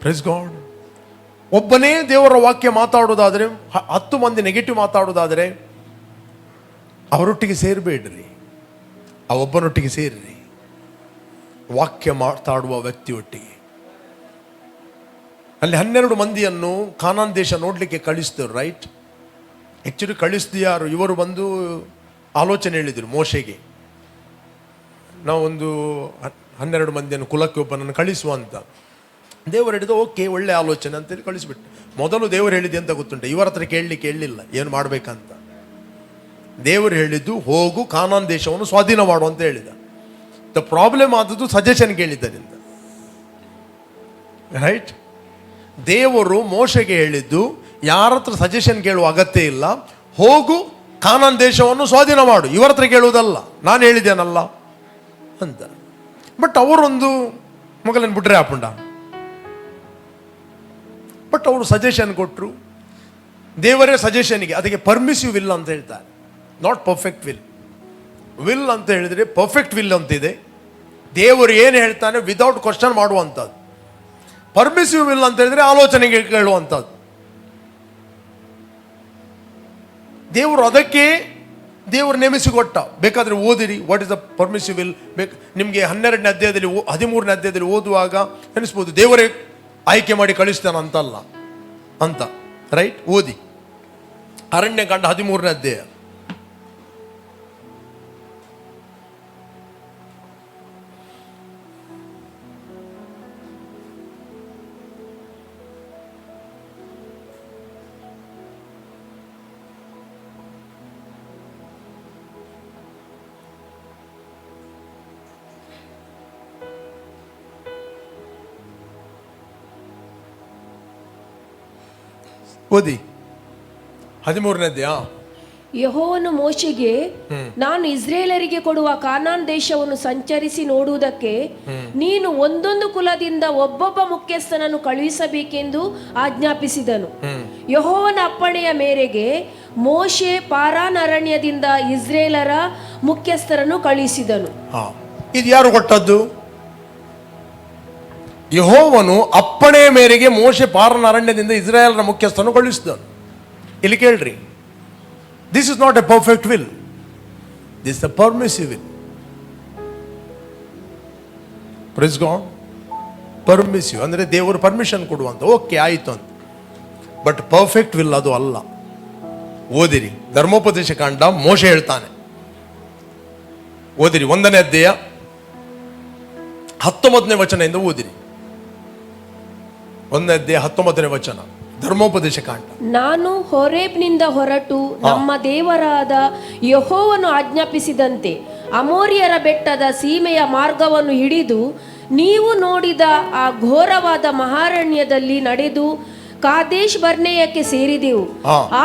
Praise God. ಒಬ್ಬನೇ ದೇವರ ವಾಕ್ಯ ಮಾತಾಡೋದಾದರೆ, 10 ಮಂದಿ ನೆಗೆಟಿವ್ ಮಾತಾಡೋದಾದರೆ ಅವರೊಟ್ಟಿಗೆ ಸೇರಬೇಡ್ರಿ, ಆ ಒಬ್ಬನೊಟ್ಟಿಗೆ ಸೇರ್ರಿ, ವಾಕ್ಯ ಮಾತಾಡುವ ವ್ಯಕ್ತಿಯೊಟ್ಟಿಗೆ. ಅಲ್ಲಿ 12 ಮಂದಿಯನ್ನು ಕಾನಾನ್ ದೇಶ ನೋಡಲಿಕ್ಕೆ ಕಳಿಸಿದ್ರು, ರೈಟ್? ಆ್ಯಕ್ಚುಲಿ ಕಳಿಸ್ದು ಯಾರು? ಇವರು ಬಂದು ಆಲೋಚನೆ ಹೇಳಿದರು ಮೋಶೆಗೆ, ನಾವೊಂದು 12 ಮಂದಿಯನ್ನು ಕುಲಕ್ಕೆ ಒಬ್ಬನನ್ನು ಕಳಿಸುವ ಅಂತ. ದೇವರು ಹೇಳಿದ್ದು ಓಕೆ, ಒಳ್ಳೆ ಆಲೋಚನೆ ಅಂತೇಳಿ ಕಳಿಸ್ಬಿಟ್ಟು. ಮೊದಲು ದೇವರು ಹೇಳಿದೆ ಅಂತ ಗೊತ್ತುಂಟು, ಇವರ ಹತ್ರ ಕೇಳಲಿಕ್ಕೆ ಹೇಳಿಲ್ಲ ಏನು ಮಾಡಬೇಕಂತ. ದೇವರು ಹೇಳಿದ್ದು ಹೋಗು ಕಾನಾನ್ ದೇಶವನ್ನು ಸ್ವಾಧೀನ ಮಾಡು ಅಂತ ಹೇಳಿದ. ದ ಪ್ರಾಬ್ಲಮ್ ಆದದ್ದು ಸಜೆಷನ್ ಕೇಳಿದ್ದರಿಂದ, ರೈಟ್? ದೇವರು ಮೋಶೆಗೆ ಹೇಳಿದ್ದು ಯಾರ ಹತ್ರ ಸಜೆಷನ್ ಕೇಳುವ ಅಗತ್ಯ ಇಲ್ಲ, ಹೋಗು ಕಾನಾನ್ ದೇಶವನ್ನು ಸ್ವಾಧೀನ ಮಾಡು, ಇವರ ಹತ್ರ ಕೇಳುವುದಲ್ಲ, ನಾನು ಹೇಳಿದ್ದೇನಲ್ಲ ಅಂತ. ಬಟ್ ಅವರೊಂದು ಮಗಲನ್ನು ಬಿಟ್ರೆ ಆಪುಂಡ. ಬಟ್ ಅವರು ಸಜೆಷನ್ ಕೊಟ್ಟರು, ದೇವರೇ ಸಜೆಷನ್ಗೆ, ಅದಕ್ಕೆ ಪರ್ಮಿಸಿವ್ ವಿಲ್ ಅಂತ ಹೇಳ್ತಾರೆ, ನಾಟ್ ಪರ್ಫೆಕ್ಟ್ ವಿಲ್. ವಿಲ್ ಅಂತ ಹೇಳಿದರೆ ಪರ್ಫೆಕ್ಟ್ ವಿಲ್ ಅಂತಿದೆ, ದೇವರು ಏನು ಹೇಳ್ತಾನೆ ವಿದೌಟ್ ಕ್ವಶನ್ ಮಾಡುವಂಥದ್ದು. ಪರ್ಮಿಸಿವ್ ವಿಲ್ ಅಂತ ಹೇಳಿದರೆ ಆಲೋಚನೆಗೆ ಕೇಳುವಂಥದ್ದು. ದೇವರು ಅದಕ್ಕೆ ದೇವರು ನೇಮಿಸಿಕೊಟ್ಟ. ಬೇಕಾದರೆ ಓದಿರಿ, ವಾಟ್ ಇಸ್ ದ ಪರ್ಮಿಸಿವ್ ವಿಲ್. ನಿಮಗೆ 12ನೇ ಅಧ್ಯಾಯದಲ್ಲಿ 13ನೇ ಅಧ್ಯಾಯದಲ್ಲಿ ಓದುವಾಗ ಎನಿಸ್ಬೋದು ದೇವರೇ ಆಯ್ಕೆ ಮಾಡಿ ಕಳಿಸ್ತಾನ ಅಂತಲ್ಲ ಅಂತ, ರೈಟ್? ಓದಿ ಅರಣ್ಯಕಾಂಡ 13ನೇ ಅಧ್ಯಾಯ. ಓದಿ 13ನೇ ಅಧ್ಯಾಯ. ಯೆಹೋವನು ಮೋಶೆಗೆ, ನಾನು ಇಸ್ರೇಲರಿಗೆ ಕೊಡುವ ಕಾನಾನ್ ದೇಶವನ್ನು ಸಂಚರಿಸಿ ನೋಡುವುದಕ್ಕೆ ನೀನು ಒಂದೊಂದು ಕುಲದಿಂದ ಒಬ್ಬೊಬ್ಬ ಮುಖ್ಯಸ್ಥನನ್ನು ಕಳುಹಿಸಬೇಕೆಂದು ಆಜ್ಞಾಪಿಸಿದನು. ಯೆಹೋವನ ಅಪ್ಪಣೆಯ ಮೇರೆಗೆ ಮೋಶೆ ಪಾರಾನ್ ಅರಣ್ಯದಿಂದ ಇಸ್ರೇಲರ ಮುಖ್ಯಸ್ಥರನ್ನು ಕಳುಹಿಸಿದನು. ಇದು ಯಾರು ಕೊಟ್ಟದ್ದು? ಯೆಹೋವನು ಅಪ್ಪಣೆಯ ಮೇರೆಗೆ ಮೋಶೆ ಪಾರಾನ್ ಅರಣ್ಯದಿಂದ ಇಸ್ರಾಯೇಲರ ಮುಖ್ಯಸ್ಥರನ್ನು ಕಳುಹಿಸಿದನು. ಇಲ್ಲಿ ಕೇಳ್ರಿ, this is not a perfect will, this a permissive will. Praise God. Permissive ಅಂದರೆ ದೇವರು ಪರ್ಮಿಷನ್ ಕೊಡುವಂತ, ಓಕೆ ಆಯಿತು ಅಂತ. ಬಟ್ ಪರ್ಫೆಕ್ಟ್ ವಿಲ್ ಅದು ಅಲ್ಲ. ಓದಿರಿ ಧರ್ಮೋಪದೇಶ ಕಾಂಡ, ಮೋಶೆ ಹೇಳ್ತಾನೆ. ಓದಿರಿ 1ನೇ ಅಧ್ಯಾಯ 19ನೇ ವಚನದಿಂದ ಓದಿರಿ. 1ನೇ ಅಧ್ಯಾಯ 19ನೇ ವಚನ, ಧರ್ಮೋಪದೇಶ ಕಾಂಡ. ನಾನು ಹೋರೇಬ್ನಿಂದ ಹೊರಟು ನಮ್ಮ ದೇವರಾದ ಯೆಹೋವನು ಆಜ್ಞಾಪಿಸಿದಂತೆ ಅಮೋರಿಯರ ಬೆಟ್ಟದ ಸೀಮೆಯ ಮಾರ್ಗವನ್ನು ಹಿಡಿದು ನೀವು ನೋಡಿದ ಆ ಘೋರವಾದ ಮಹಾರಣ್ಯದಲ್ಲಿ ನಡೆದು ಕಾದೇಶ್ ಬರ್ನೇಯಕ್ಕೆ ಸೇರಿದೆವು.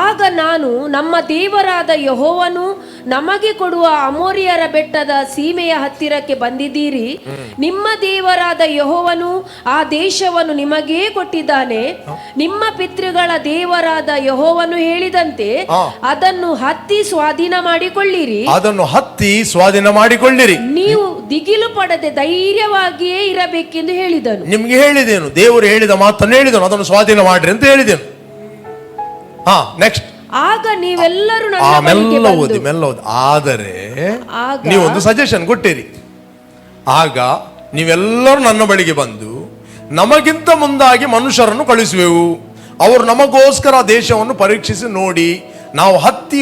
ಆಗ ನಾನು ನಮ್ಮ ದೇವರಾದ ಯೆಹೋವನು ನಮಗೆ ಕೊಡುವ ಅಮೋರಿಯರ ಬೆಟ್ಟದ ಸೀಮೆಯ ಹತ್ತಿರಕ್ಕೆ ಬಂದಿದ್ದೀರಿ. ನಿಮ್ಮ ದೇವರಾದ ಯೆಹೋವನು ಆ ದೇಶವನ್ನು ನಿಮಗೇ ಕೊಟ್ಟಿದ್ದಾನೆ. ನಿಮ್ಮ ಪಿತೃಗಳ ದೇವರಾದ ಯೆಹೋವನು ಹೇಳಿದಂತೆ ಅದನ್ನು ಹತ್ತಿ ಸ್ವಾಧೀನ ಮಾಡಿಕೊಳ್ಳಿರಿ. ಅದನ್ನು ಹತ್ತಿ ಸ್ವಾಧೀನ ಮಾಡಿಕೊಳ್ಳಿರಿ. ನೀವು ದಿಗಿಲು ಪಡದೆ ಧೈರ್ಯವಾಗಿಯೇ ಇರಬೇಕೆಂದು ಹೇಳಿದನು. ನಿಮ್ಗೆ ಹೇಳಿದೇನು? ದೇವರು ಹೇಳಿದ ಮಾತನ್ನು ಹೇಳಿದನು, ಅದನ್ನು ಸ್ವಾಧೀನ ಮಾಡ್ರಿ ಅಂತ ಹೇಳಿದೆನು. ನೆಕ್ಸ್ಟ್. ಆಗ ನೀವೆಲ್ಲರೂ ಆದರೆ ನೀವೊಂದು ಸಜೆಷನ್ ಕೊಟ್ಟಿರಿ. ಆಗ ನೀವೆಲ್ಲರೂ ನನ್ನ ಬಳಿಗೆ ಬಂದು ನಮಗಿಂತ ಮುಂದಾಗಿ ಮನುಷ್ಯರನ್ನು ಕಳಿಸುವೆವು, ಅವರು ನಮಗೋಸ್ಕರ ದೇಶವನ್ನು ಪರೀಕ್ಷಿಸಿ ನೋಡಿ ನಾವು ಹತ್ತಿ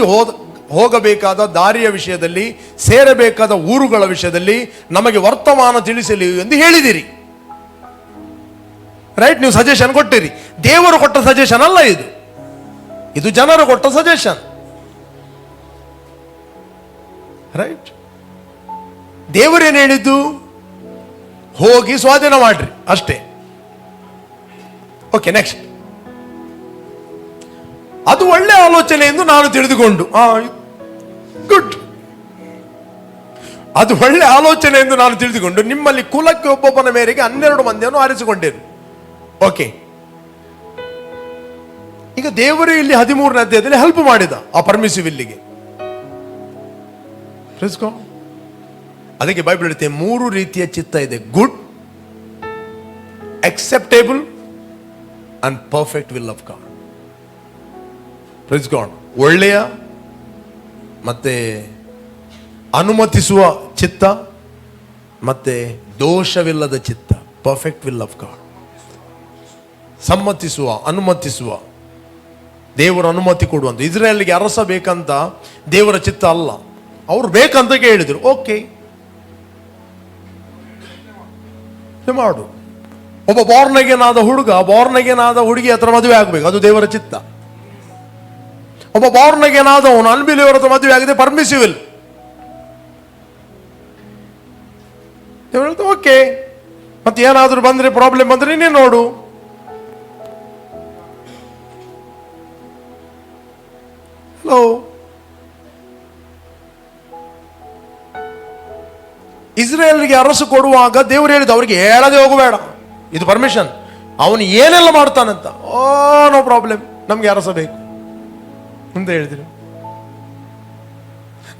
ಹೋಗಬೇಕಾದ ದಾರಿಯ ವಿಷಯದಲ್ಲಿ, ಸೇರಬೇಕಾದ ಊರುಗಳ ವಿಷಯದಲ್ಲಿ ನಮಗೆ ವರ್ತಮಾನ ತಿಳಿಸಲಿ ಎಂದು ಹೇಳಿದಿರಿ. ರೈಟ್? ನೀವು ಸಜೆಷನ್ ಕೊಟ್ಟಿರಿ. ದೇವರು ಕೊಟ್ಟ ಸಜೆಷನ್ ಅಲ್ಲ ಇದು, ಇದು ಜನರು ಕೊಟ್ಟ ಸಜೆಷನ್. ರೈಟ್? ದೇವರೇನು ಹೇಳಿದ್ದು? ಹೋಗಿ ಸ್ವಾಧೀನ ಮಾಡ್ರಿ ಅಷ್ಟೇ. Okay, next. ಅದು ಒಳ್ಳೆ ಆಲೋಚನೆ ಎಂದು ನಾನು ತಿಳಿದುಕೊಂಡು, ಗುಡ್, ಅದು ಒಳ್ಳೆ ಆಲೋಚನೆ ಎಂದು ನಾನು ತಿಳಿದುಕೊಂಡು ನಿಮ್ಮಲ್ಲಿ ಕುಲಕ್ಕೆ ಒಬ್ಬೊಬ್ಬನ ಮೇರೆಗೆ 12 ಮಂದಿಯನ್ನು ಆರಿಸಿಕೊಂಡಿರು. ಓಕೆ, ಈಗ ದೇವರು ಇಲ್ಲಿ 13ನೇ ಅಧ್ಯಾಯದಲ್ಲಿ ಹೆಲ್ಪ್ ಮಾಡಿದ ಆ ಪರ್ಮಿಸಿವ್ ವಿಲ್ಲಿಗೆ. ಅದಕ್ಕೆ ಬೈಬಲ್ ಹೇಳುತ್ತೆ 3 ರೀತಿಯ ಚಿತ್ತ ಇದೆ: good, acceptable and perfect will of god. Praise God. ಒಳ್ಳೆಯ ಮತ್ತೆ ಅನುಮತಿಸುವ ಚಿತ್ತ ಮತ್ತೆ ದೋಷವಿಲ್ಲದ ಚಿತ್ತ, ಪರ್ಫೆಕ್ಟ್ ವಿಲ್ ಆಫ್ ಗಾಡ್. ಸಮ್ಮತಿಸುವ, ಅನುಮತಿಸುವ, ದೇವರ ಅನುಮತಿ ಕೊಡುವಂತ. ಇಸ್ರಾಯೇಲ್ಗೆ ಅರಸ ಬೇಕಂತ ದೇವರ ಚಿತ್ತ ಅಲ್ಲ, ಅವ್ರು ಬೇಕಂತ ಕೇಳಿದ್ರು, ಓಕೆ ಮಾಡು. ಒಬ್ಬ ಬಾರ್ನಗೇನಾದ ಹುಡುಗ ಬಾರ್ನಗೇನಾದ ಹುಡುಗಿ ಹತ್ರ ಮದುವೆ ಆಗ್ಬೇಕು, ಅದು ದೇವರ ಚಿತ್ತ. ಒಬ್ಬ ಬಾರ್ನಗೇನಾದವನು ಅನ್ಬಿಲಿಯವರ ಹತ್ರ ಮದುವೆ ಆಗಿದೆ, ಪರ್ಮಿಸಿಬಲ್. ಓಕೆ, ಮತ್ತೆ ಏನಾದ್ರೂ ಬಂದ್ರೆ ಪ್ರಾಬ್ಲಮ್ ಬಂದ್ರೆ ನೀನೇ ನೋಡು. ಹಲೋ, ಇಸ್ರೇಲ್ಗೆ ಅರಸು ಕೊಡುವಾಗ ದೇವರು ಹೇಳಿದ ಅವ್ರಿಗೆ ಹೇಳದೆ ಹೋಗಬೇಡ, ಇದು ಪರ್ಮಿಷನ್. ಅವನು ಏನೆಲ್ಲ ಮಾಡ್ತಾನಂತ. ಓ ನೋ ಪ್ರಾಬ್ಲಮ್, ನಮ್ಗೆ ಅರಸ ಬೇಕು ಅಂತ ಹೇಳಿದ್ರು.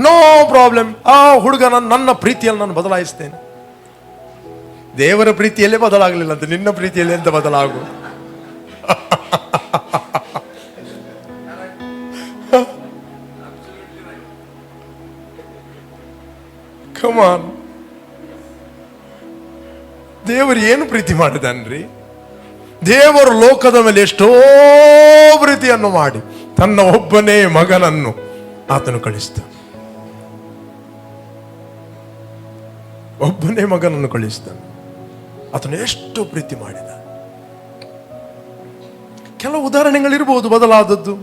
ನೋ ಪ್ರಾಬ್ಲಮ್, ಆ ಹುಡುಗ ನನ್ನ ಪ್ರೀತಿಯಲ್ಲಿ ನಾನು ಬದಲಾಯಿಸ್ತೇನೆ. ದೇವರ ಪ್ರೀತಿಯಲ್ಲೇ ಬದಲಾಗಲಿಲ್ಲ ಅಂತ ನಿನ್ನ ಪ್ರೀತಿಯಲ್ಲಿ ಎಂತ ಬದಲಾಗು? ಕಮಾನ್, ದೇವರು ಏನು ಪ್ರೀತಿ ಮಾಡಿದನ್ರಿ? ದೇವರು ಲೋಕದ ಮೇಲೆ ಎಷ್ಟೋ ಪ್ರೀತಿಯನ್ನು ಮಾಡಿ ತನ್ನ ಒಬ್ಬನೇ ಮಗನನ್ನು ಆತನು ಕಳಿಸ್ತ. ಒಬ್ಬನೇ ಮಗನನ್ನು ಕಳಿಸ್ತಾನೆ. ಆತನು ಎಷ್ಟು ಪ್ರೀತಿ ಮಾಡಿದ. ಕೆಲವು ಉದಾಹರಣೆಗಳಿರ್ಬೋದು ಬದಲಾದದ್ದು,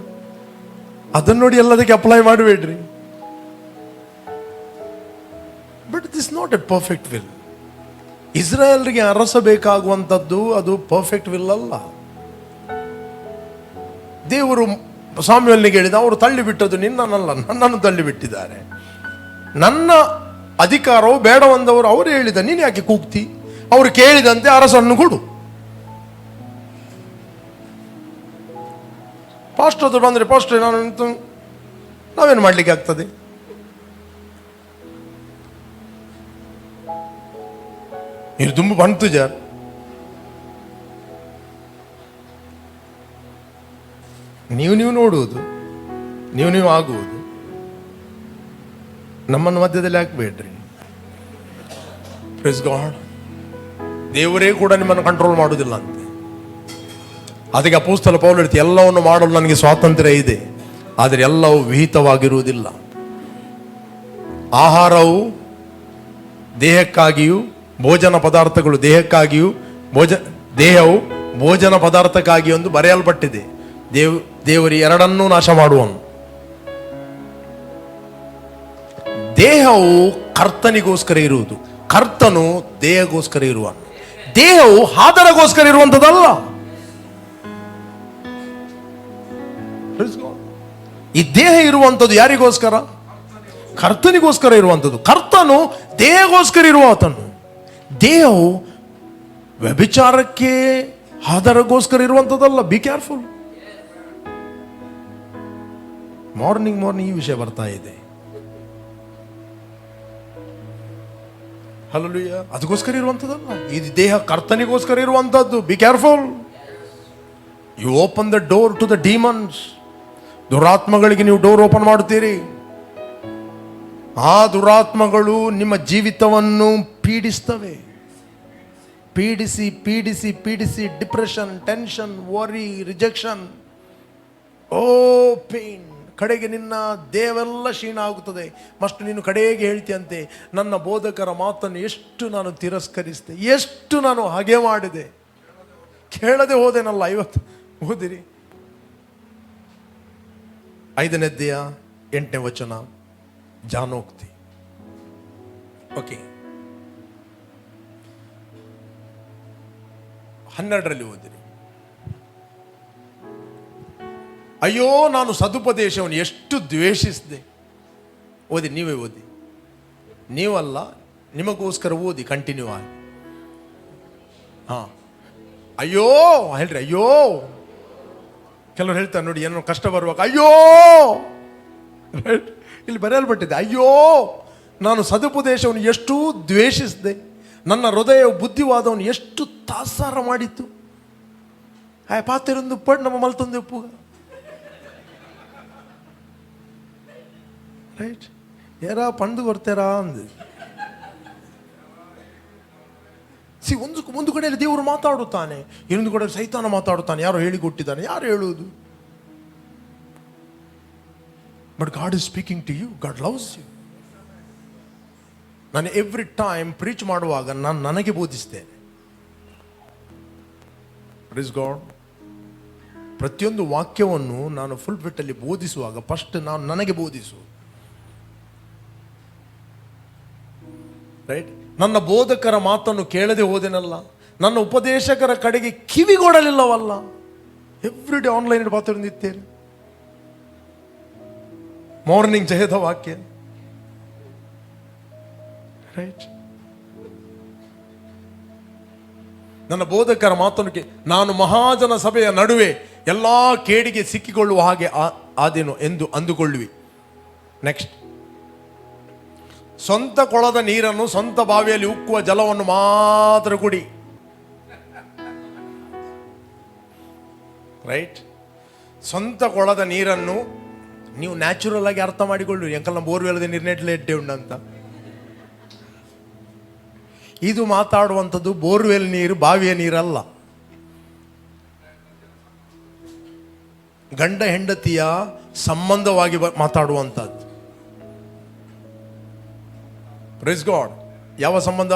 ಅದನ್ನು ನೋಡಿ ಎಲ್ಲದಕ್ಕೆ ಅಪ್ಲೈ ಮಾಡಬೇಡ್ರಿ. But this not a perfect will. ಇಸ್ರಾಯೇಲ್ಗೆ ಅರಸ ಬೇಕಾಗುವಂಥದ್ದು ಅದು ಪರ್ಫೆಕ್ಟ್ ವಿಲ್ ಅಲ್ಲ. ದೇವರು ಸಾಮ್ಯುಯೇಲನಿಗೆ ಹೇಳಿದ, ಅವರು ತಳ್ಳಿಬಿಟ್ಟದ್ದು ನಿನ್ನನ್ನಲ್ಲ, ನನ್ನನ್ನು ತಳ್ಳಿಬಿಟ್ಟಿದ್ದಾರೆ. ನನ್ನ ಅಧಿಕಾರವು ಬೇಡವಂದವರು ಅವರು ಹೇಳಿದ, ನೀನು ಯಾಕೆ ಕೂಗ್ತಿ? ಅವರು ಕೇಳಿದಂತೆ ಅರಸನ್ನು ಕೊಡು. ಪಾಸ್ಟರ್ ಹತ್ರ ಬಂದ್ರೆ, ಪಾಸ್ಟರ್ ನಾವೇನು ಮಾಡ್ಲಿಕ್ಕೆ ಆಗ್ತದೆ? ನೀರು ತುಂಬ ಬಂತು ಜಾರ್, ನೀವು ನೋಡುವುದು, ನೀವು ಆಗುವುದು. ನಮ್ಮನ್ನು ಮಧ್ಯದಲ್ಲಿ ಹಾಕಬೇಡ್ರಿ. Praise God. ದೇವರೇ ಕೂಡ ನಿಮ್ಮನ್ನು ಕಂಟ್ರೋಲ್ ಮಾಡುವುದಿಲ್ಲ ಅಂತೆ. ಅದಕ್ಕೆ ಅಪೊಸ್ತಲ ಪೌಲ ಹೇಳ್ತಿ, ಎಲ್ಲವನ್ನು ಮಾಡಲು ನನಗೆ ಸ್ವಾತಂತ್ರ್ಯ ಇದೆ, ಆದರೆ ಎಲ್ಲವೂ ವಿಹಿತವಾಗಿರುವುದಿಲ್ಲ. ಆಹಾರವು ದೇಹಕ್ಕಾಗಿಯೂ ಭೋಜನ ಪದಾರ್ಥಗಳು ದೇಹಕ್ಕಾಗಿಯೂ ದೇಹವು ಭೋಜನ ಪದಾರ್ಥಕ್ಕಾಗಿ ಎಂದು ಬರೆಯಲ್ಪಟ್ಟಿದೆ. ದೇವರು ಎರಡನ್ನೂ ನಾಶ ಮಾಡುವನು. ದೇಹವು ಕರ್ತನಿಗೋಸ್ಕರ ಇರುವುದು, ಕರ್ತನು ದೇಹಗೋಸ್ಕರ ಇರುವನು. ದೇಹವು ಆದರಗೋಸ್ಕರ ಇರುವಂಥದ್ದಲ್ಲ. ಈ ದೇಹ ಇರುವಂಥದ್ದು ಯಾರಿಗೋಸ್ಕರ? ಕರ್ತನಿಗೋಸ್ಕರ ಇರುವಂಥದ್ದು. ಕರ್ತನು ದೇಹಗೋಸ್ಕರ ಇರುವ ಆತನು. ದೇಹವು ವ್ಯಭಿಚಾರಕ್ಕೆ ಆಧಾರಗೋಸ್ಕರ ಇರುವಂಥದ್ದಲ್ಲ. Be careful. ಮಾರ್ನಿಂಗ್ ಈ ವಿಷಯ ಬರ್ತಾ ಇದೆ. ಹಲ್ಲೆಲೂಯಾ. ಅದಕ್ಕೋಸ್ಕರ ಇರುವಂಥದ್ದಲ್ಲ. ಈ ದೇಹ ಕರ್ತನಿಗೋಸ್ಕರ ಇರುವಂಥದ್ದು. Be careful. You open the door to the demons. ದುರಾತ್ಮಗಳಿಗೆ ನೀವು ಡೋರ್ ಓಪನ್ ಮಾಡುತ್ತೀರಿ. ಆ ದುರಾತ್ಮಗಳು ನಿಮ್ಮ ಜೀವಿತವನ್ನು ಪೀಡಿಸ್ತವೆ. ಪೀಡಿಸಿ depression, tension, worry, rejection, pain. ಕಡೆಗೆ ನಿನ್ನ ದೇಹವೆಲ್ಲ ಕ್ಷೀಣ ಆಗುತ್ತದೆ. ಮಸ್ಟ್ ನೀನು ಕಡೆಗೆ ಹೇಳ್ತೀಯಂತೆ, ನನ್ನ ಬೋಧಕರ ಮಾತನ್ನು ಎಷ್ಟು ನಾನು ತಿರಸ್ಕರಿಸಿದೆ, ಎಷ್ಟು ನಾನು ಹಾಗೆ ಮಾಡಿದೆ, ಕೇಳದೆ ಹೋದೇನಲ್ಲ. 50 ಓದಿರಿ. 5ನೇ ಅಧ್ಯಾಯ 8ನೇ ವಚನ, ಜಾನೋಕ್ತಿ. ಓಕೆ, 12ರಲ್ಲಿ ಓದಿರಿ. ಅಯ್ಯೋ, ನಾನು ಸದುಪದೇಶವನ್ನು ಎಷ್ಟು ದ್ವೇಷಿಸಿದೆ. ಓದಿ, ನೀವೇ ಓದಿ. ನೀವಲ್ಲ, ನಿಮಗೋಸ್ಕರ ಓದಿ ಕಂಟಿನ್ಯೂ ಆಗಿ. ಅಯ್ಯೋ ಹೇಳ್ರಿ, ಅಯ್ಯೋ. ಕೆಲವರು ಹೇಳ್ತಾರೆ ನೋಡಿ, ಏನೋ ಕಷ್ಟ ಬರುವಾಗ ಅಯ್ಯೋ. ಇಲ್ಲಿ ಬರೆಯಲ್ಪಟ್ಟಿದೆ, ಅಯ್ಯೋ ನಾನು ಸದುಪದೇಶವನ್ನು ಎಷ್ಟು ದ್ವೇಷಿಸಿದೆ, ನನ್ನ ಹೃದಯ ಬುದ್ಧಿವಾದವನ್ನು ಎಷ್ಟು ತಾತ್ಸಾರ ಮಾಡಿತ್ತು. ಪಾತಿರೊಂದು ಪಡ್ ನಮ್ಮ ಮಲ್ತೊಂದು ಉಪ್ಪು ರೈಟ್ ಯಾರ ಪಂಡು ಕೊಡ್ತಾರಾ ಅಂದು ಒಂದು ಕಡೆಯಲ್ಲಿ ದೇವರು ಮಾತಾಡುತ್ತಾನೆ, ಇನ್ನೊಂದು ಕಡೆ ಸೈತಾನ ಮಾತಾಡುತ್ತಾನೆ. ಯಾರೋ ಹೇಳಿಕೊಟ್ಟಿದ್ದಾನೆ, ಯಾರು ಹೇಳುವುದು? But God is speaking to you, God loves you. ನಾನು ಎವ್ರಿ ಟೈಮ್ ಪ್ರೀಚ್ ಮಾಡುವಾಗ ನಾನು ನನಗೆ ಬೋಧಿಸ್ತೇನೆ. Praise god. ಪ್ರತಿಯೊಂದು ವಾಕ್ಯವನ್ನು ನಾನು ಫುಲ್ ಫಿಟ್ಟಲ್ಲಿ ಬೋಧಿಸುವಾಗ ಫಸ್ಟ್ ನಾನು ನನಗೆ ಬೋಧಿಸು. ರೈಟ್. ನನ್ನ ಬೋಧಕರ ಮಾತನ್ನು ಕೇಳದೆ ಹೋದೆನಲ್ಲ, ನನ್ನ ಉಪದೇಶಕರ ಕಡೆಗೆ ಕಿವಿಗೊಡಲಿಲ್ಲವಲ್ಲ. ಎವ್ರಿ ಡೇ ಆನ್ಲೈನ್ ಪಾತ್ರನಿತ್ತೇನೆ. ಮಾರ್ನಿಂಗ್ ಜಯದ ವಾಕ್ಯ. ರೈಟ್. ನನ್ನ ಬೋಧಕರ ಮಾತನ್ನು ನಾನು ಮಹಾಜನ ಸಭೆಯ ನಡುವೆ ಎಲ್ಲ ಕೇಡಿಗೆ ಸಿಕ್ಕಿಕೊಳ್ಳುವ ಹಾಗೆ ಆದೇನು ಎಂದು ಅಂದುಕೊಳ್ಳುವಿ. ನೆಕ್ಸ್ಟ್, ಸ್ವಂತ ಕೊಳದ ನೀರನ್ನು ಸ್ವಂತ ಬಾವಿಯಲ್ಲಿ ಉಕ್ಕುವ ಜಲವನ್ನು ಮಾತ್ರ ಕುಡಿ. ರೈಟ್. ಸ್ವಂತ ಕೊಳದ ನೀರನ್ನು ನೀವು ನ್ಯಾಚುರಲ್ ಆಗಿ ಅರ್ಥ ಮಾಡಿಕೊಳ್ಳಿ. ಎಂಕಲ್ ನಮ್ಮ ಬೋರ್ವೆಲ್ದ ನೀರಿನೆಟ್ಲೆ ಎಡ್ಡೆ ಉಂಡಂತ. ಇದು ಮಾತಾಡುವಂಥದ್ದು ಬೋರ್ವೆಲ್ ನೀರು, ಬಾವಿಯ ನೀರಲ್ಲ. ಗಂಡ ಹೆಂಡತಿಯ ಸಂಬಂಧವಾಗಿ ಮಾತಾಡುವಂಥದ್ದು. Praise God. ಯಾವ ಸಂಬಂಧ?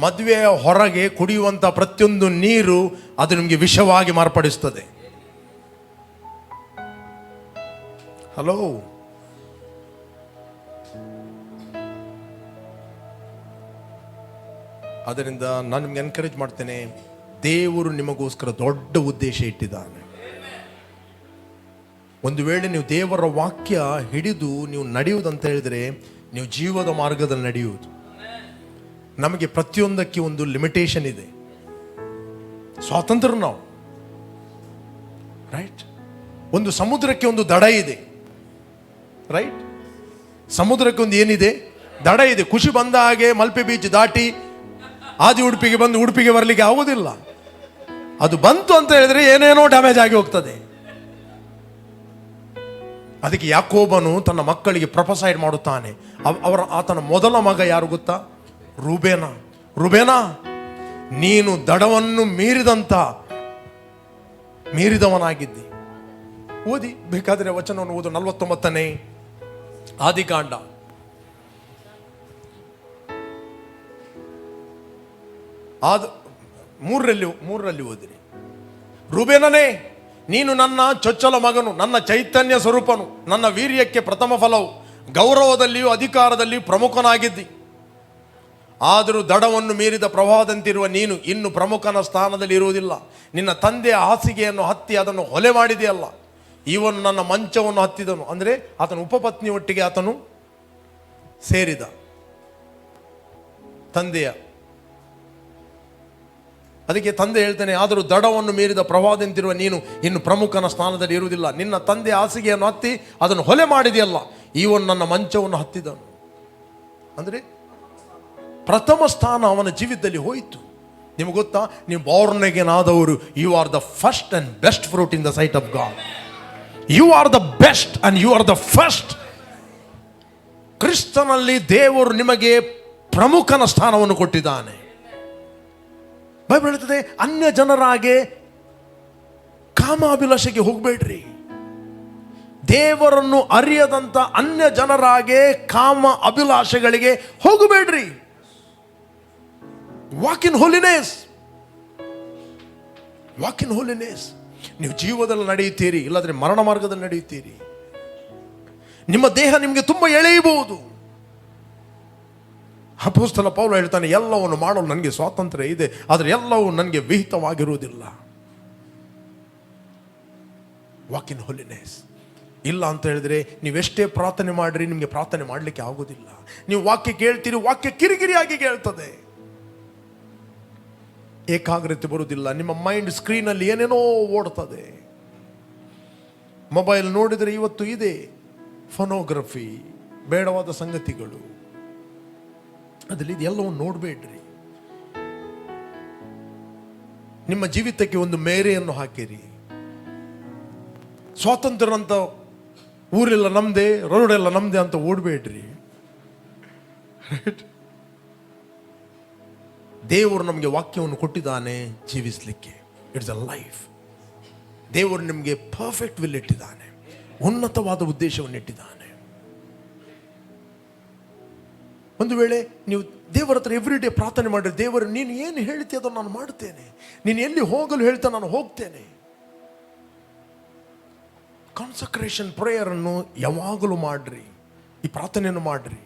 ಮದುವೆಯ ಹೊರಗೆ ಕುಡಿಯುವಂಥ ಪ್ರತಿಯೊಂದು ನೀರು ಅದು ನಿಮಗೆ ವಿಷವಾಗಿ ಮಾರ್ಪಡಿಸ್ತದೆ. ಹಲೋ. ಆದ್ದರಿಂದ ನಾನು ನಿಮ್ಗೆ ಎನ್ಕರೇಜ್ ಮಾಡ್ತೇನೆ, ದೇವರು ನಿಮಗೋಸ್ಕರ ದೊಡ್ಡ ಉದ್ದೇಶ ಇಟ್ಟಿದ್ದಾನೆ. ಒಂದು ವೇಳೆ ನೀವು ದೇವರ ವಾಕ್ಯ ಹಿಡಿದು ನೀವು ನಡೆಯುವುದಂತ ಹೇಳಿದರೆ ನೀವು ಜೀವದ ಮಾರ್ಗದಲ್ಲಿ ನಡೆಯುವುದು. ನಮಗೆ ಪ್ರತಿಯೊಂದಕ್ಕೆ ಒಂದು ಲಿಮಿಟೇಷನ್ ಇದೆ. ಸ್ವಾತಂತ್ರ್ಯ ನಾವು. ರೈಟ್. ಒಂದು ಸಮುದ್ರಕ್ಕೆ ಒಂದು ದಡ ಇದೆ. ರೈಟ್. ಸಮುದ್ರಕ್ಕೆ ಒಂದು ಏನಿದೆ? ದಡ ಇದೆ. ಖುಷಿ ಬಂದ ಹಾಗೆ ಮಲ್ಪೆ ಬೀಚ್ ದಾಟಿ ಆದಿ ಉಡುಪಿಗೆ ಬಂದು ಉಡುಪಿಗೆ ಬರಲಿಕ್ಕೆ ಆಗೋದಿಲ್ಲ. ಅದು ಬಂತು ಅಂತ ಹೇಳಿದ್ರೆ ಏನೇನೋ ಡ್ಯಾಮೇಜ್ ಆಗಿ ಹೋಗ್ತದೆ. ಅದಕ್ಕೆ ಯಾಕೋಬನು ತನ್ನ ಮಕ್ಕಳಿಗೆ ಪ್ರೊಫಸೈಡ್ ಮಾಡುತ್ತಾನೆ. ಆತನ ಮೊದಲ ಮಗ ಯಾರು ಗೊತ್ತಾ? ರೂಬೇನ. ರೂಬೇನ, ನೀನು ದಡವನ್ನು ಮೀರಿದವನಾಗಿದ್ದಿ. ಓದಿ ಬೇಕಾದರೆ ವಚನವನ್ನು ಓದು. 49ನೇ ಆದಿಕಾಂಡ. ಮೂರರಲ್ಲಿ ಓದಿರಿ. ರೂಬೇನನೇ, ನೀನು ನನ್ನ ಚೊಚ್ಚಲ ಮಗನು, ನನ್ನ ಚೈತನ್ಯ ಸ್ವರೂಪನು, ನನ್ನ ವೀರ್ಯಕ್ಕೆ ಪ್ರಥಮ ಫಲವು, ಗೌರವದಲ್ಲಿಯೂ ಅಧಿಕಾರದಲ್ಲಿಯೂ ಪ್ರಮುಖನಾಗಿದ್ದಿ. ಆದರೂ ದಡವನ್ನು ಮೀರಿದ ಪ್ರವಾಹದಂತಿರುವ ನೀನು ಇನ್ನು ಪ್ರಮುಖನ ಸ್ಥಾನದಲ್ಲಿ ಇರುವುದಿಲ್ಲ. ನಿನ್ನ ತಂದೆಯ ಹಾಸಿಗೆಯನ್ನು ಹತ್ತಿ ಅದನ್ನು ಹೊಲೆ ಮಾಡಿದೆಯಲ್ಲ. ಇವನು ನನ್ನ ಮಂಚವನ್ನು ಹತ್ತಿದನು. ಅಂದರೆ ಆತನ ಉಪಪತ್ನಿ ಒಟ್ಟಿಗೆ ಆತನು ಸೇರಿದ. ತಂದೆಯ ಅದಕ್ಕೆ ತಂದೆ ಹೇಳ್ತಾನೆ, ಆದರೂ ದಡವನ್ನು ಮೀರಿದ ಪ್ರವಾಹದಂತಿರುವ ನೀನು ಇನ್ನು ಪ್ರಮುಖನ ಸ್ಥಾನದಲ್ಲಿ ಇರುವುದಿಲ್ಲ. ನಿನ್ನ ತಂದೆ ಹಾಸಿಗೆಯನ್ನು ಹತ್ತಿ ಅದನ್ನು ಹೊಲೆ ಮಾಡಿದೆಯಲ್ಲ. ಇವನು ನನ್ನ ಮಂಚವನ್ನು ಹತ್ತಿದನು. ಅಂದರೆ ಪ್ರಥಮ ಸ್ಥಾನ ಅವನ ಜೀವಿತದಲ್ಲಿ ಹೋಯಿತು. ನಿಮ್ಗೆ ಗೊತ್ತಾ, ನೀವು ಬಾರ್ನ್ ಅಗೇನ್ ಆದವರು, you are the first and best fruit in the sight of God. You are the best and you are the first. ಕ್ರಿಸ್ತನಲ್ಲಿ ದೇವರು ನಿಮಗೆ ಪ್ರಮುಖನ ಸ್ಥಾನವನ್ನು ಕೊಟ್ಟಿದ್ದಾನೆ. ಬೈಬಲ್ ಹೇಳ್ತದೆ, ಅನ್ಯ ಜನರಾಗೆ ಕಾಮಾಭಿಲಾಷೆಗೆ ಹೋಗಬೇಡ್ರಿ. ದೇವರನ್ನು ಅರಿಯದಂತ ಅನ್ಯ ಜನರಾಗೆ ಕಾಮ ಅಭಿಲಾಷೆಗಳಿಗೆ ಹೋಗಬೇಡ್ರಿ. Walk in holiness. Walk in holiness. ನೀವು ಜೀವದಲ್ಲಿ ನಡೆಯುತ್ತೀರಿ, ಇಲ್ಲಾಂದ್ರೆ ಮರಣ ಮಾರ್ಗದಲ್ಲಿ ನಡೆಯುತ್ತೀರಿ. ನಿಮ್ಮ ದೇಹ ನಿಮಗೆ ತುಂಬ ಎಳೆಯಬಹುದು. ಅಪೊಸ್ತಲ ಪೌಲ ಹೇಳ್ತಾನೆ, ಎಲ್ಲವನ್ನು ಮಾಡಲು ನನಗೆ ಸ್ವಾತಂತ್ರ್ಯ ಇದೆ, ಆದರೆ ಎಲ್ಲವೂ ನನಗೆ ವಿಹಿತವಾಗಿರುವುದಿಲ್ಲ. Walk in holiness. ಇಲ್ಲ ಅಂತ ಹೇಳಿದ್ರೆ ನೀವೆಷ್ಟೇ ಪ್ರಾರ್ಥನೆ ಮಾಡಿರಿ, ನಿಮಗೆ ಪ್ರಾರ್ಥನೆ ಮಾಡಲಿಕ್ಕೆ ಆಗೋದಿಲ್ಲ. ನೀವು ವಾಕ್ಯ ಕೇಳ್ತೀರಿ, ವಾಕ್ಯ ಕಿರಿಕಿರಿಯಾಗಿ ಕೇಳ್ತದೆ, ಏಕಾಗ್ರತೆ ಬರುವುದಿಲ್ಲ. ನಿಮ್ಮ ಮೈಂಡ್ ಸ್ಕ್ರೀನಲ್ಲಿ ಏನೇನೋ ಓಡ್ತದೆ. ಮೊಬೈಲ್ ನೋಡಿದರೆ ಇವತ್ತು ಇದೆ ಫೋನೋಗ್ರಫಿ, ಬೇಡವಾದ ಸಂಗತಿಗಳು. ಅದರಲ್ಲಿ ಇದೆಲ್ಲವನ್ನು ನೋಡಬೇಡ್ರಿ. ನಿಮ್ಮ ಜೀವಿತಕ್ಕೆ ಒಂದು ಮೇರೆಯನ್ನು ಹಾಕಿರಿ. ಸ್ವಾತಂತ್ರ್ಯ ಅಂತ ಊರೆಲ್ಲ ನಮ್ದೇ, ರೋಡೆಲ್ಲ ನಮ್ದೇ ಅಂತ ಓಡಬೇಡ್ರಿ. ದೇವರು ನಮಗೆ ವಾಕ್ಯವನ್ನು ಕೊಟ್ಟಿದ್ದಾನೆ ಜೀವಿಸಲಿಕ್ಕೆ. It's a life. ದೇವರು ನಿಮಗೆ ಪರ್ಫೆಕ್ಟ್ ವಿಲ್ ಇಟ್ಟಿದ್ದಾನೆ, ಉನ್ನತವಾದ ಉದ್ದೇಶವನ್ನು ಇಟ್ಟಿದ್ದಾನೆ. ಒಂದು ವೇಳೆ ನೀವು ದೇವರ ಹತ್ರ ಎವ್ರಿ ಡೇ ಪ್ರಾರ್ಥನೆ ಮಾಡಿದ್ರೆ, ದೇವರು ನೀನು ಏನು ಹೇಳ್ತೀಯ ಅದನ್ನು ನಾನು ಮಾಡ್ತೇನೆ, ನೀನು ಎಲ್ಲಿ ಹೋಗಲು ಹೇಳ್ತಾ ನಾನು ಹೋಗ್ತೇನೆ. ಕಾನ್ಸಕ್ರೇಷನ್ ಪ್ರೇಯರ್ ಅನ್ನು ಯಾವಾಗಲೂ ಮಾಡ್ರಿ, ಈ ಪ್ರಾರ್ಥನೆಯನ್ನು ಮಾಡ್ರಿ.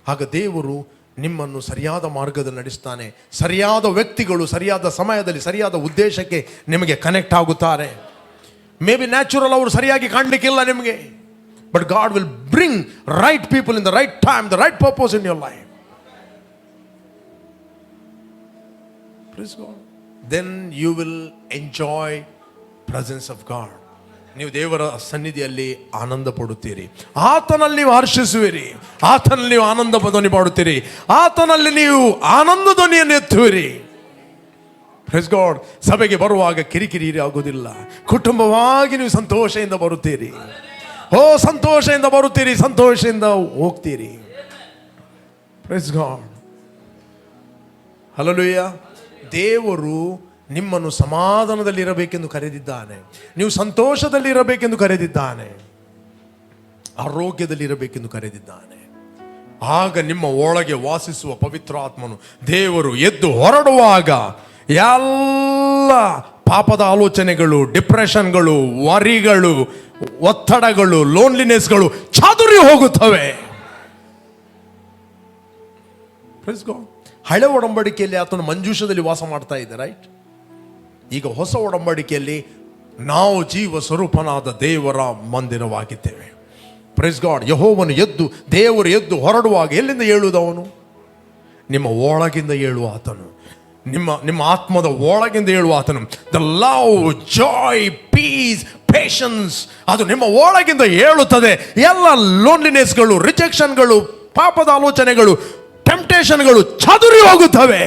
ಆಗ ದೇವರು ನಿಮ್ಮನ್ನು ಸರಿಯಾದ ಮಾರ್ಗದಲ್ಲಿ ನಡೆಸ್ತಾನೆ. ಸರಿಯಾದ ವ್ಯಕ್ತಿಗಳು ಸರಿಯಾದ ಸಮಯದಲ್ಲಿ ಸರಿಯಾದ ಉದ್ದೇಶಕ್ಕೆ ನಿಮಗೆ ಕನೆಕ್ಟ್ ಆಗುತ್ತಾರೆ. ಮೇ ಬಿ ನ್ಯಾಚುರಲ್ ಅವರು ಸರಿಯಾಗಿ ಕಾಣಲಿಕ್ಕಿಲ್ಲ ನಿಮಗೆ, but God will bring right people in the right time, the right purpose in your life. Then you will enjoy presence of God. ನೀವು ದೇವರ ಸನ್ನಿಧಿಯಲ್ಲಿ ಆನಂದ ಪಡುತ್ತೀರಿ, ಆತನಲ್ಲಿ ನೀವು ಹರ್ಷಿಸುವಿರಿ, ಆತನಲ್ಲಿ ನೀವು ಆನಂದ ಧ್ವನಿ ಮಾಡುತ್ತೀರಿ, ಆತನಲ್ಲಿ ನೀವು ಆನಂದ ಧ್ವನಿಯನ್ನು ಎತ್ತುವಿರಿ. Praise god. ಸಭೆಗೆ ಬರುವಾಗ ಕಿರಿಕಿರಿ ಆಗುವುದಿಲ್ಲ, ಕುಟುಂಬವಾಗಿ ನೀವು ಸಂತೋಷದಿಂದ ಬರುತ್ತೀರಿ. ಸಂತೋಷದಿಂದ ಬರುತ್ತೀರಿ, ಸಂತೋಷದಿಂದ ಹೋಗ್ತೀರಿ. Praise God. ಹಲ್ಲೆಲೂಯಾ. ದೇವರು ನಿಮ್ಮನ್ನು ಸಮಾಧಾನದಲ್ಲಿ ಇರಬೇಕೆಂದು ಕರೆದಿದ್ದಾನೆ, ನೀವು ಸಂತೋಷದಲ್ಲಿ ಇರಬೇಕೆಂದು ಕರೆದಿದ್ದಾನೆ, ಆರೋಗ್ಯದಲ್ಲಿ ಇರಬೇಕೆಂದು ಕರೆದಿದ್ದಾನೆ. ಆಗ ನಿಮ್ಮ ಒಳಗೆ ವಾಸಿಸುವ ಪವಿತ್ರಾತ್ಮನು ದೇವರು ಎದ್ದು ಹೊರಡುವಾಗ ಎಲ್ಲ ಪಾಪದ ಆಲೋಚನೆಗಳು, ಡಿಪ್ರೆಷನ್ಗಳು, ವರಿಗಳು, ಒತ್ತಡಗಳು, ಲೋನ್ಲಿನೆಸ್ಗಳು ಚದುರಿ ಹೋಗುತ್ತವೆ. ಹಳೆ ಒಡಂಬಡಿಕೆಯಲ್ಲಿ ಆತನು ಮಂಜೂಷದಲ್ಲಿ ವಾಸ ಮಾಡ್ತಾ ಇದ್ದ, ರೈಟ್? ಈಗ ಹೊಸ ಒಡಂಬಡಿಕೆಯಲ್ಲಿ ನಾವು ಜೀವ ಸ್ವರೂಪನಾದ ದೇವರ ಮಂದಿರವಾಗಿದ್ದೇವೆ. Praise god. ಯೆಹೋವನು ಎದ್ದು, ದೇವರು ಎದ್ದು ಹೊರಡುವಾಗ ಎಲ್ಲಿಂದ ಏಳುವುದು? ಅವನು ನಿಮ್ಮ ಒಳಗಿಂದ ಏಳುವ ಆತನು, ನಿಮ್ಮ ಆತ್ಮದ ಒಳಗಿಂದ ಏಳುವ ಆತನು. The love, joy, peace, patience, ಅದು ನಿಮ್ಮ ಒಳಗಿಂದ ಏಳುತ್ತದೆ. ಎಲ್ಲ ಲೋನ್ಲಿನೆಸ್ಗಳು, ರಿಜೆಕ್ಷನ್ಗಳು, ಪಾಪದ ಆಲೋಚನೆಗಳು, ಟೆಂಪ್ಟೇಷನ್ಗಳು ಚದುರಿ ಹೋಗುತ್ತವೆ.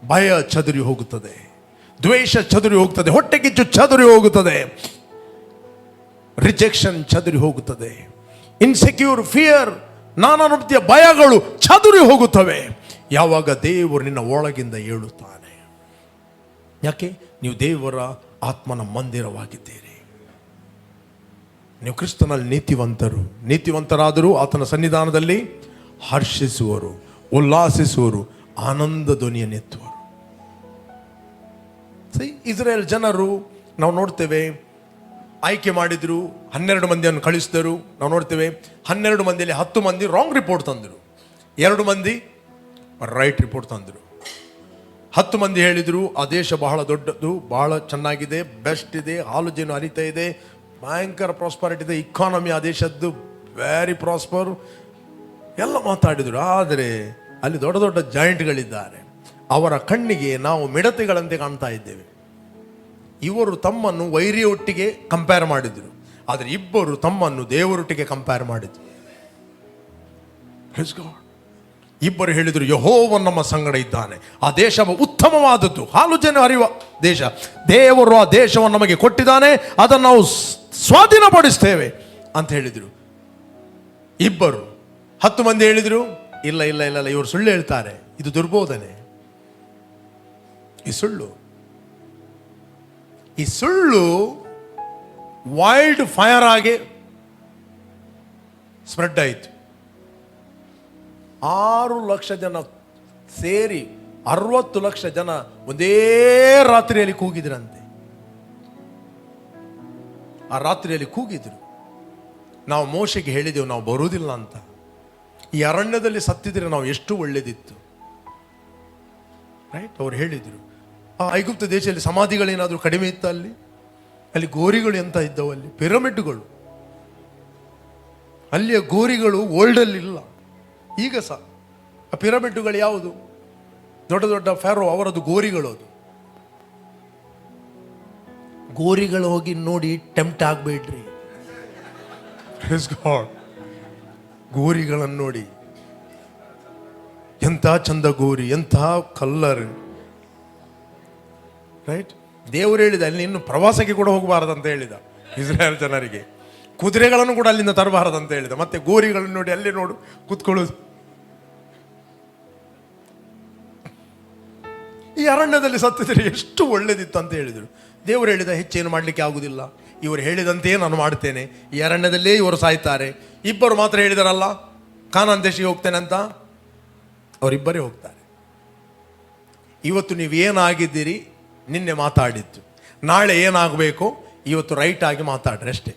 ಭಯ ಚದುರಿ ಹೋಗುತ್ತದೆ, ದ್ವೇಷ ಚದುರಿ ಹೋಗುತ್ತದೆ, ಹೊಟ್ಟೆಕಿಚ್ಚು ಚದುರಿ ಹೋಗುತ್ತದೆ, ರಿಜೆಕ್ಷನ್ ಚದುರಿ ಹೋಗುತ್ತದೆ, ಇನ್ಸೆಕ್ಯೂರ್, ಫಿಯರ್, ನಾನಾ ರೀತಿಯ ಭಯಗಳು ಚದುರಿ ಹೋಗುತ್ತವೆ ಯಾವಾಗ ದೇವರು ನಿನ್ನ ಒಳಗಿಂದ ಏಳುತ್ತಾನೆ. ಯಾಕೆ? ನೀವು ದೇವರ ಆತ್ಮನ ಮಂದಿರವಾಗಿದ್ದೀರಿ. ನೀವು ಕ್ರಿಸ್ತನಲ್ಲಿ ನೀತಿವಂತರಾದರೂ ಆತನ ಸನ್ನಿಧಾನದಲ್ಲಿ ಹರ್ಷಿಸುವರು, ಉಲ್ಲಾಸಿಸುವರು, ಆನಂದ ಧ್ವನಿಯನ್ನೆತ್ತುವರು. ಇಸ್ರೇಲ್ ಜನರು ನಾವು ನೋಡ್ತೇವೆ, ಆಯ್ಕೆ ಮಾಡಿದ್ರು, 12 ಮಂದಿಯನ್ನು ಕಳಿಸಿದರು. ನಾವು ನೋಡ್ತೇವೆ 12 ಮಂದಿಯಲ್ಲಿ 10 ಮಂದಿ ರಾಂಗ್ ರಿಪೋರ್ಟ್ ತಂದರು, 2 ಮಂದಿ ರೈಟ್ ರಿಪೋರ್ಟ್ ತಂದರು. 10 ಮಂದಿ ಹೇಳಿದರು ಆ ದೇಶ ಬಹಳ ದೊಡ್ಡದು, ಬಹಳ ಚೆನ್ನಾಗಿದೆ, ಬೆಸ್ಟ್ ಇದೆ, ಹಾಲು ಜೇನು ಹರಿತಾ ಇದೆ, ಭಯಂಕರ ಪ್ರಾಸ್ಪರಿಟಿ ಇದೆ, ಇಕಾನಮಿ ಆ ದೇಶದ್ದು ವೆರಿ ಪ್ರಾಸ್ಪರ್ ಎಲ್ಲ ಮಾತಾಡಿದರು. ಆದರೆ ಅಲ್ಲಿ ದೊಡ್ಡ ದೊಡ್ಡ ಜಾಯಿಂಟ್ಗಳಿದ್ದಾರೆ, ಅವರ ಕಣ್ಣಿಗೆ ನಾವು ಮಿಡತೆಗಳಂತೆ ಕಾಣ್ತಾ ಇದ್ದೇವೆ. ಇವರು ತಮ್ಮನ್ನು ವೈರಿಯೊಟ್ಟಿಗೆ ಕಂಪೇರ್ ಮಾಡಿದರು, ಆದರೆ ಇಬ್ಬರು ತಮ್ಮನ್ನು ದೇವರೊಟ್ಟಿಗೆ ಕಂಪೇರ್ ಮಾಡಿದರು. ಇಬ್ಬರು ಹೇಳಿದರು, ಯೆಹೋವನು ನಮ್ಮ ಸಂಗಡ ಇದ್ದಾನೆ, ಆ ದೇಶ ಉತ್ತಮವಾದದ್ದು, ಹಾಲು ಜೇನು ಹರಿಯುವ ದೇಶ, ದೇವರು ಆ ದೇಶವನ್ನು ನಮಗೆ ಕೊಟ್ಟಿದ್ದಾನೆ, ಅದನ್ನು ನಾವು ಸ್ವಾಧೀನಪಡಿಸ್ತೇವೆ ಅಂತ ಹೇಳಿದರು. ಇಬ್ಬರು. 10 ಮಂದಿ ಹೇಳಿದರು, ಇಲ್ಲ ಇಲ್ಲ ಇಲ್ಲ ಇಲ್ಲ, ಇವರು ಸುಳ್ಳು ಹೇಳ್ತಾರೆ, ಇದು ದುರ್ಬೋಧನೆ, ಈ ಸುಳ್ಳು ವೈಲ್ಡ್ ಫೈರ್ ಆಗಿ ಸ್ಪ್ರೆಡ್ ಆಯಿತು. 6 ಲಕ್ಷ ಜನ ಸೇರಿ 60 ಲಕ್ಷ ಜನ ಒಂದೇ ರಾತ್ರಿಯಲ್ಲಿ ಕೂಗಿದ್ರಂತೆ. ಆ ರಾತ್ರಿಯಲ್ಲಿ ಕೂಗಿದ್ರು. ನಾವು ಮೋಶೆಗೆ ಹೇಳಿದೆವು ನಾವು ಬರುವುದಿಲ್ಲ ಅಂತ, ಈ ಅರಣ್ಯದಲ್ಲಿ ಸತ್ತಿದ್ರೆ ನಾವು ಎಷ್ಟು ಒಳ್ಳೇದಿತ್ತು, ರೈಟ್? ಅವ್ರು ಹೇಳಿದರು. ಆ ಐಗುಪ್ತ ದೇಶದಲ್ಲಿ ಸಮಾಧಿಗಳೇನಾದರೂ ಕಡಿಮೆ ಇತ್ತು, ಅಲ್ಲಿ ಗೋರಿಗಳು ಎಂತ ಇದ್ದವು, ಅಲ್ಲಿ ಪಿರಮಿಡ್ಗಳು, ಅಲ್ಲಿಯ ಗೋರಿಗಳು ಓಲ್ಡಲ್ಲಿ ಇಲ್ಲ. ಈಗ ಸಹ ಆ ಪಿರಮಿಡ್ಗಳು ಯಾವುದು? ದೊಡ್ಡ ದೊಡ್ಡ ಫಾರೋ ಅವರದ್ದು ಗೋರಿಗಳು. ಅದು ಗೋರಿಗಳು ಹೋಗಿ ನೋಡಿ ಟೆಂಪ್ಟ್ ಆಗಬೇಡ್ರಿ. ಗೋರಿಗಳನ್ನು ನೋಡಿ ಎಂಥ ಚಂದ ಗೋರಿ, ಎಂಥ ಕಲ್ಲರ್, ರೈಟ್. ದೇವರು ಹೇಳಿದ ಅಲ್ಲಿ ಇನ್ನು ಪ್ರವಾಸಕ್ಕೆ ಕೂಡ ಹೋಗಬಾರದಂತ ಹೇಳಿದ ಇಸ್ರಾಯೇಲ್ ಜನರಿಗೆ. ಕುದುರೆಗಳನ್ನು ಕೂಡ ಅಲ್ಲಿಂದ ತರಬಾರದಂತ ಹೇಳಿದ. ಮತ್ತೆ ಗೋರಿಗಳನ್ನು ನೋಡಿ ಅಲ್ಲಿ ನೋಡು ಕೂತ್ಕೊಳ್ಳೋದು. ಈ ಅರಣ್ಯದಲ್ಲಿ ಸತ್ತಿದ್ರೆ ಎಷ್ಟು ಒಳ್ಳೇದಿತ್ತು ಅಂತ ಹೇಳಿದರು. ದೇವರು ಹೇಳಿದ ಹೆಚ್ಚೇನು ಮಾಡಲಿಕ್ಕೆ ಆಗುವುದಿಲ್ಲ, ಇವರು ಹೇಳಿದಂತೆಯೇ ನಾನು ಮಾಡ್ತೇನೆ, ಈ ಅರಣ್ಯದಲ್ಲೇ ಇವರು ಸಾಯ್ತಾರೆ. ಇಬ್ಬರು ಮಾತ್ರ ಹೇಳಿದಾರಲ್ಲ ಕಾನಾನ್ ದೇಶಕ್ಕೆ ಹೋಗ್ತೇನೆ ಅಂತ, ಅವರಿಬ್ಬರೇ ಹೋಗ್ತಾರೆ. ಇವತ್ತು ನೀವು ಏನಾಗಿದ್ದೀರಿ ನಿನ್ನೆ ಮಾತಾಡಿದ್ದು, ನಾಳೆ ಏನಾಗಬೇಕು ಇವತ್ತು ರೈಟ್ ಆಗಿ ಮಾತಾಡ್ರಿ ಅಷ್ಟೇ.